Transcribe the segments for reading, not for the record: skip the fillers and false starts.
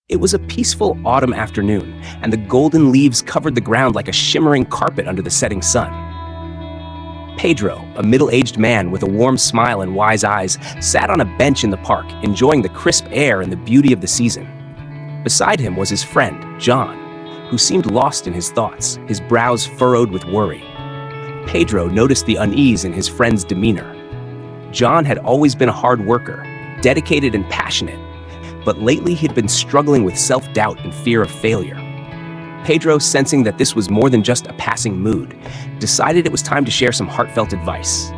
It was a peaceful autumn afternoon, and the golden leaves covered the ground like a shimmering carpet under the setting sun. Pedro, a middle-aged man with a warm smile and wise eyes, sat on a bench in the park, enjoying the crisp air and the beauty of the season. Beside him was his friend, John, who seemed lost in his thoughts, his brows furrowed with worry. Pedro noticed the unease in his friend's demeanor. John had always been a hard worker, dedicated and passionate, but lately he'd been struggling with self-doubt and fear of failure. Pedro, sensing that this was more than just a passing mood, decided it was time to share some heartfelt advice.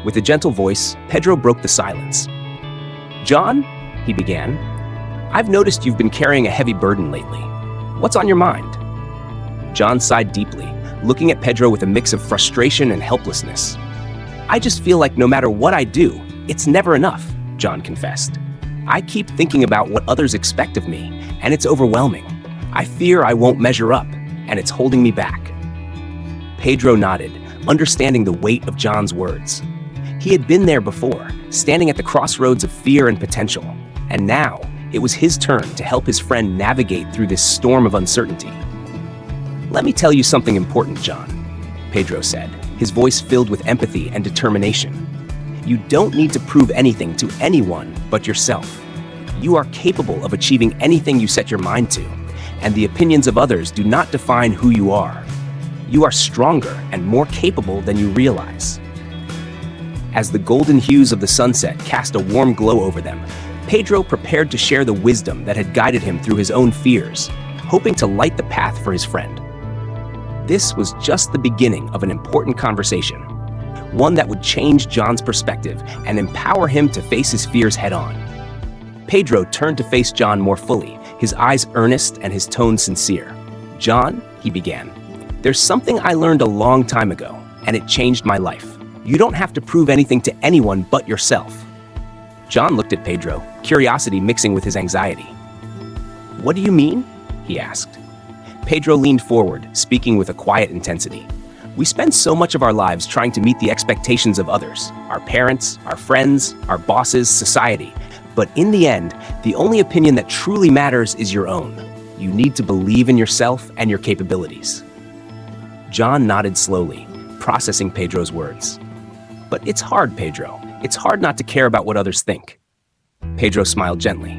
With a gentle voice, Pedro broke the silence. "John," he began, "I've noticed you've been carrying a heavy burden lately. What's on your mind?" John sighed deeply, looking at Pedro with a mix of frustration and helplessness. "I just feel like no matter what I do, it's never enough," John confessed. "I keep thinking about what others expect of me, and it's overwhelming. I fear I won't measure up, and it's holding me back." Pedro nodded, understanding the weight of John's words. He had been there before, standing at the crossroads of fear and potential, and now it was his turn to help his friend navigate through this storm of uncertainty. "Let me tell you something important, John," Pedro said, his voice filled with empathy and determination. "You don't need to prove anything to anyone but yourself. You are capable of achieving anything you set your mind to, and the opinions of others do not define who you are. You are stronger and more capable than you realize." As the golden hues of the sunset cast a warm glow over them, Pedro prepared to share the wisdom that had guided him through his own fears, hoping to light the path for his friend. This was just the beginning of an important conversation, one that would change John's perspective and empower him to face his fears head-on. Pedro turned to face John more fully, his eyes earnest and his tone sincere. "John," he began, "there's something I learned a long time ago, and it changed my life. You don't have to prove anything to anyone but yourself." John looked at Pedro, curiosity mixing with his anxiety. "What do you mean?" he asked. Pedro leaned forward, speaking with a quiet intensity. "We spend so much of our lives trying to meet the expectations of others, our parents, our friends, our bosses, society. But in the end, the only opinion that truly matters is your own. You need to believe in yourself and your capabilities." John nodded slowly, processing Pedro's words. "But it's hard, Pedro. It's hard not to care about what others think." Pedro smiled gently.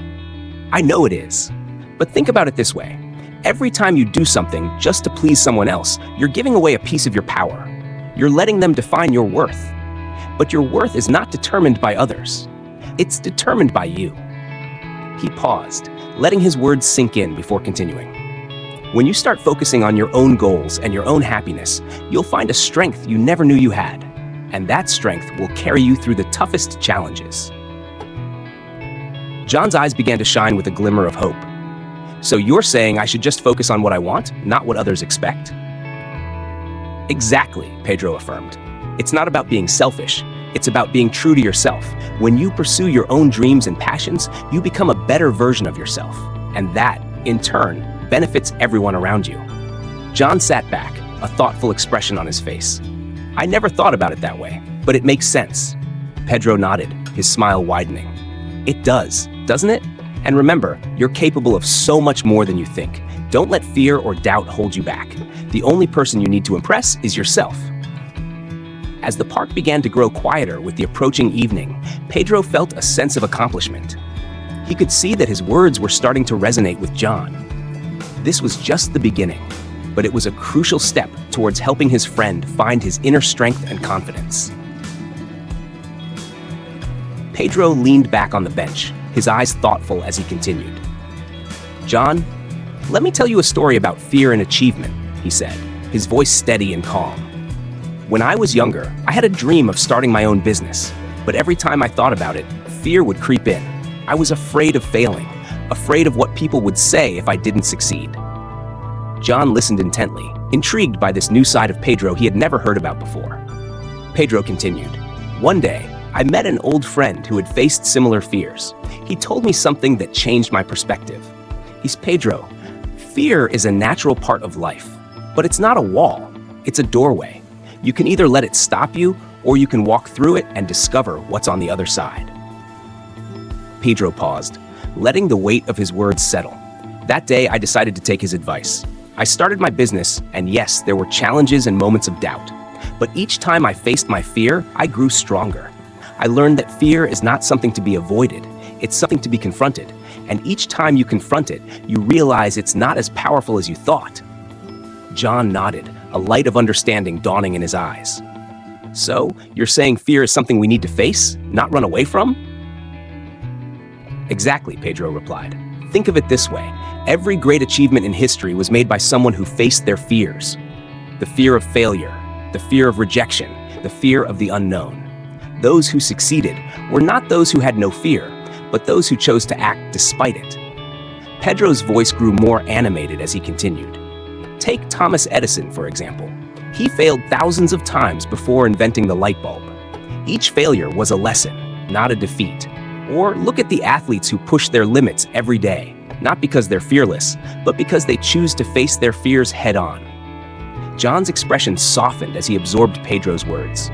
"I know it is. But think about it this way. Every time you do something just to please someone else, you're giving away a piece of your power. You're letting them define your worth. But your worth is not determined by others. It's determined by you." He paused, letting his words sink in before continuing. "When you start focusing on your own goals and your own happiness, you'll find a strength you never knew you had. And that strength will carry you through the toughest challenges." John's eyes began to shine with a glimmer of hope. "So you're saying I should just focus on what I want, not what others expect?" "Exactly," Pedro affirmed. "It's not about being selfish. It's about being true to yourself. When you pursue your own dreams and passions, you become a better version of yourself. And that, in turn, benefits everyone around you." John sat back, a thoughtful expression on his face. "I never thought about it that way, but it makes sense." Pedro nodded, his smile widening. "It does, doesn't it? And remember, you're capable of so much more than you think. Don't let fear or doubt hold you back. The only person you need to impress is yourself." As the park began to grow quieter with the approaching evening, Pedro felt a sense of accomplishment. He could see that his words were starting to resonate with John. This was just the beginning, but it was a crucial step towards helping his friend find his inner strength and confidence. Pedro leaned back on the bench, his eyes thoughtful as he continued. "John, let me tell you a story about fear and achievement," he said, his voice steady and calm. "When I was younger, I had a dream of starting my own business, but every time I thought about it, fear would creep in. I was afraid of failing, afraid of what people would say if I didn't succeed." John listened intently, intrigued by this new side of Pedro he had never heard about before. Pedro continued, "One day, I met an old friend who had faced similar fears. He told me something that changed my perspective. He's Pedro. Fear is a natural part of life, but it's not a wall. It's a doorway. You can either let it stop you, or you can walk through it and discover what's on the other side." Pedro paused, letting the weight of his words settle, That day, I decided to take his advice. I started my business, and yes, there were challenges and moments of doubt. But each time I faced my fear, I grew stronger. I learned that fear is not something to be avoided, it's something to be confronted. And each time you confront it, you realize it's not as powerful as you thought. John nodded, a light of understanding dawning in his eyes. So, you're saying fear is something we need to face, not run away from? Exactly, Pedro replied. Think of it this way. Every great achievement in history was made by someone who faced their fears. The fear of failure, the fear of rejection, the fear of the unknown. Those who succeeded were not those who had no fear, but those who chose to act despite it. Pedro's voice grew more animated as he continued. Take Thomas Edison, for example. He failed thousands of times before inventing the light bulb. Each failure was a lesson, not a defeat. Or look at the athletes who push their limits every day, not because they're fearless, but because they choose to face their fears head-on. John's expression softened as he absorbed Pedro's words.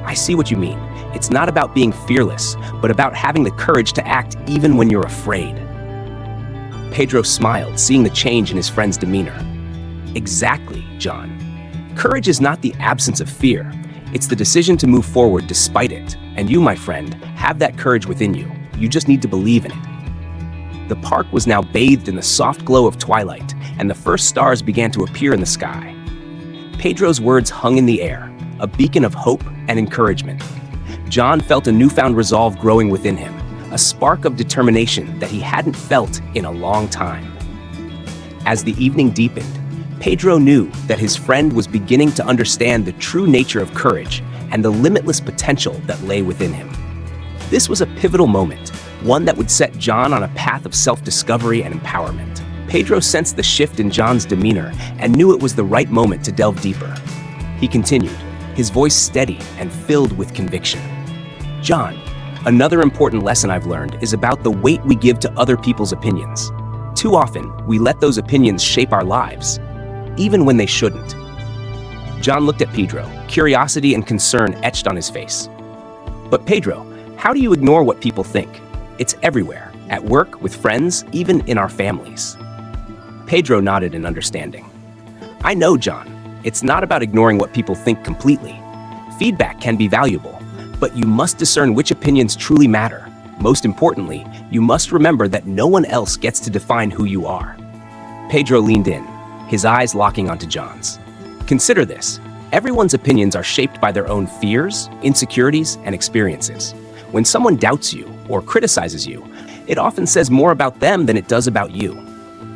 I see what you mean. It's not about being fearless, but about having the courage to act even when you're afraid. Pedro smiled, seeing the change in his friend's demeanor. Exactly, John. Courage is not the absence of fear. It's the decision to move forward despite it. And you, my friend, have that courage within you. You just need to believe in it. The park was now bathed in the soft glow of twilight, and the first stars began to appear in the sky. Pedro's words hung in the air, a beacon of hope and encouragement. John felt a newfound resolve growing within him, a spark of determination that he hadn't felt in a long time. As the evening deepened, Pedro knew that his friend was beginning to understand the true nature of courage and the limitless potential that lay within him. This was a pivotal moment, one that would set John on a path of self-discovery and empowerment. Pedro sensed the shift in John's demeanor and knew it was the right moment to delve deeper. He continued, his voice steady and filled with conviction. John, another important lesson I've learned is about the weight we give to other people's opinions. Too often, we let those opinions shape our lives, even when they shouldn't. John looked at Pedro, curiosity and concern etched on his face. But Pedro, how do you ignore what people think? It's everywhere, at work, with friends, even in our families. Pedro nodded in understanding. I know, John. It's not about ignoring what people think completely. Feedback can be valuable, but you must discern which opinions truly matter. Most importantly, you must remember that no one else gets to define who you are. Pedro leaned in, his eyes locking onto John's. Consider this. Everyone's opinions are shaped by their own fears, insecurities, and experiences. When someone doubts you or criticizes you, it often says more about them than it does about you.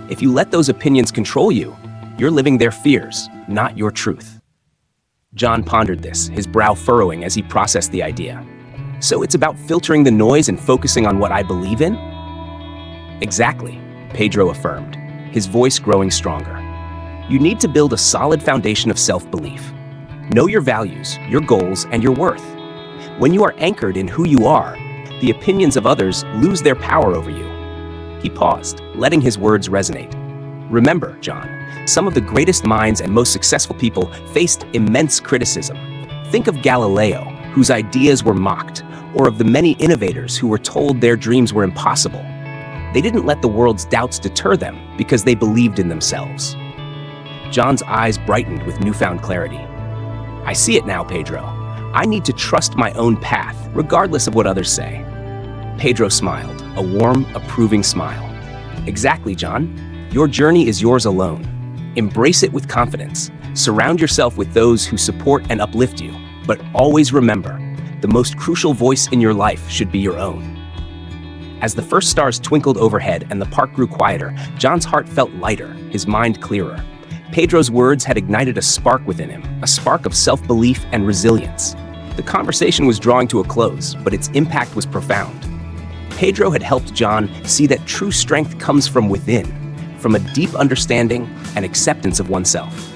If you let those opinions control you, you're living their fears, not your truth. John pondered this, his brow furrowing as he processed the idea. So it's about filtering the noise and focusing on what I believe in? Exactly, Pedro affirmed, his voice growing stronger. You need to build a solid foundation of self-belief. Know your values, your goals, and your worth. When you are anchored in who you are, the opinions of others lose their power over you. He paused, letting his words resonate. Remember, John, some of the greatest minds and most successful people faced immense criticism. Think of Galileo, whose ideas were mocked, or of the many innovators who were told their dreams were impossible. They didn't let the world's doubts deter them because they believed in themselves. John's eyes brightened with newfound clarity. I see it now, Pedro. I need to trust my own path, regardless of what others say. Pedro smiled, a warm, approving smile. Exactly, John. Your journey is yours alone. Embrace it with confidence. Surround yourself with those who support and uplift you. But always remember, the most crucial voice in your life should be your own. As the first stars twinkled overhead and the park grew quieter, John's heart felt lighter, his mind clearer. Pedro's words had ignited a spark within him, a spark of self-belief and resilience. The conversation was drawing to a close, but its impact was profound. Pedro had helped John see that true strength comes from within, from a deep understanding and acceptance of oneself.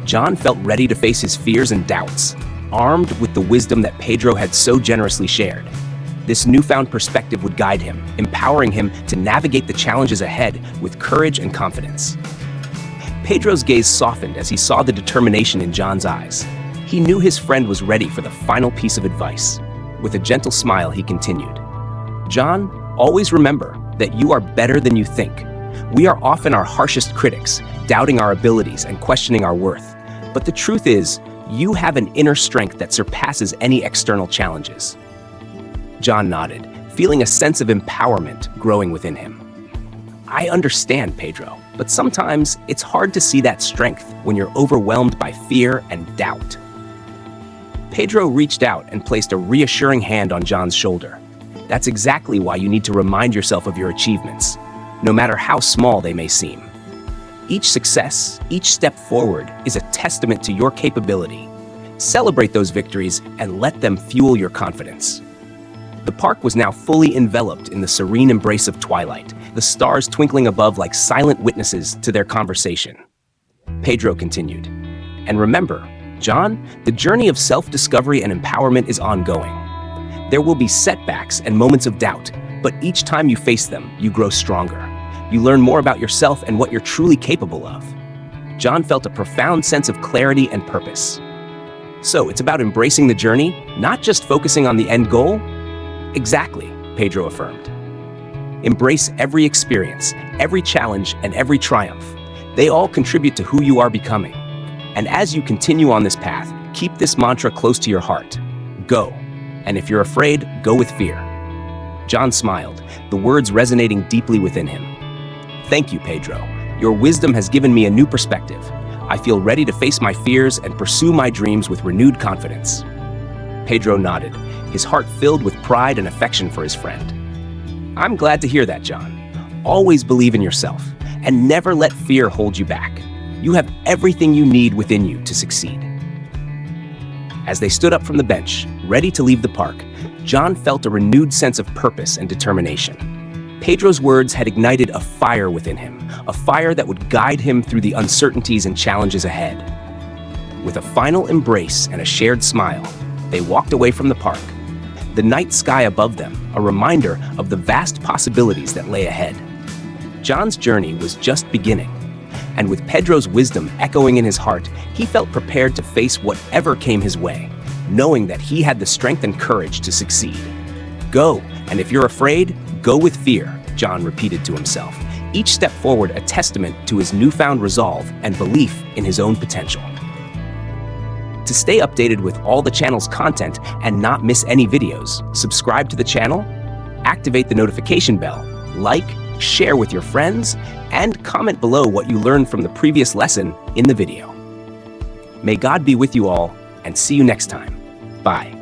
John felt ready to face his fears and doubts, armed with the wisdom that Pedro had so generously shared. This newfound perspective would guide him, empowering him to navigate the challenges ahead with courage and confidence. Pedro's gaze softened as he saw the determination in John's eyes. He knew his friend was ready for the final piece of advice. With a gentle smile, he continued, John, always remember that you are better than you think. We are often our harshest critics, doubting our abilities and questioning our worth. But the truth is, you have an inner strength that surpasses any external challenges. John nodded, feeling a sense of empowerment growing within him. I understand, Pedro, but sometimes it's hard to see that strength when you're overwhelmed by fear and doubt. Pedro reached out and placed a reassuring hand on John's shoulder. That's exactly why you need to remind yourself of your achievements, no matter how small they may seem. Each success, each step forward is a testament to your capability. Celebrate those victories and let them fuel your confidence. The park was now fully enveloped in the serene embrace of twilight, the stars twinkling above like silent witnesses to their conversation. Pedro continued, "And remember, John, the journey of self-discovery and empowerment is ongoing. There will be setbacks and moments of doubt, but each time you face them, you grow stronger. You learn more about yourself and what you're truly capable of." John felt a profound sense of clarity and purpose. So it's about embracing the journey, not just focusing on the end goal? Exactly, Pedro affirmed. Embrace every experience, every challenge, and every triumph. They all contribute to who you are becoming. And as you continue on this path, keep this mantra close to your heart. Go. And if you're afraid, go with fear. John smiled, the words resonating deeply within him. Thank you, Pedro. Your wisdom has given me a new perspective. I feel ready to face my fears and pursue my dreams with renewed confidence. Pedro nodded, his heart filled with pride and affection for his friend. I'm glad to hear that, John. Always believe in yourself, and never let fear hold you back. You have everything you need within you to succeed. As they stood up from the bench, ready to leave the park, John felt a renewed sense of purpose and determination. Pedro's words had ignited a fire within him, a fire that would guide him through the uncertainties and challenges ahead. With a final embrace and a shared smile, they walked away from the park, the night sky above them a reminder of the vast possibilities that lay ahead. John's journey was just beginning, and with Pedro's wisdom echoing in his heart, he felt prepared to face whatever came his way, knowing that he had the strength and courage to succeed. Go, and if you're afraid, go with fear, John repeated to himself, each step forward a testament to his newfound resolve and belief in his own potential. To stay updated with all the channel's content and not miss any videos, subscribe to the channel, activate the notification bell, like, share with your friends, and comment below what you learned from the previous lesson in the video. May God be with you all, and see you next time. Bye.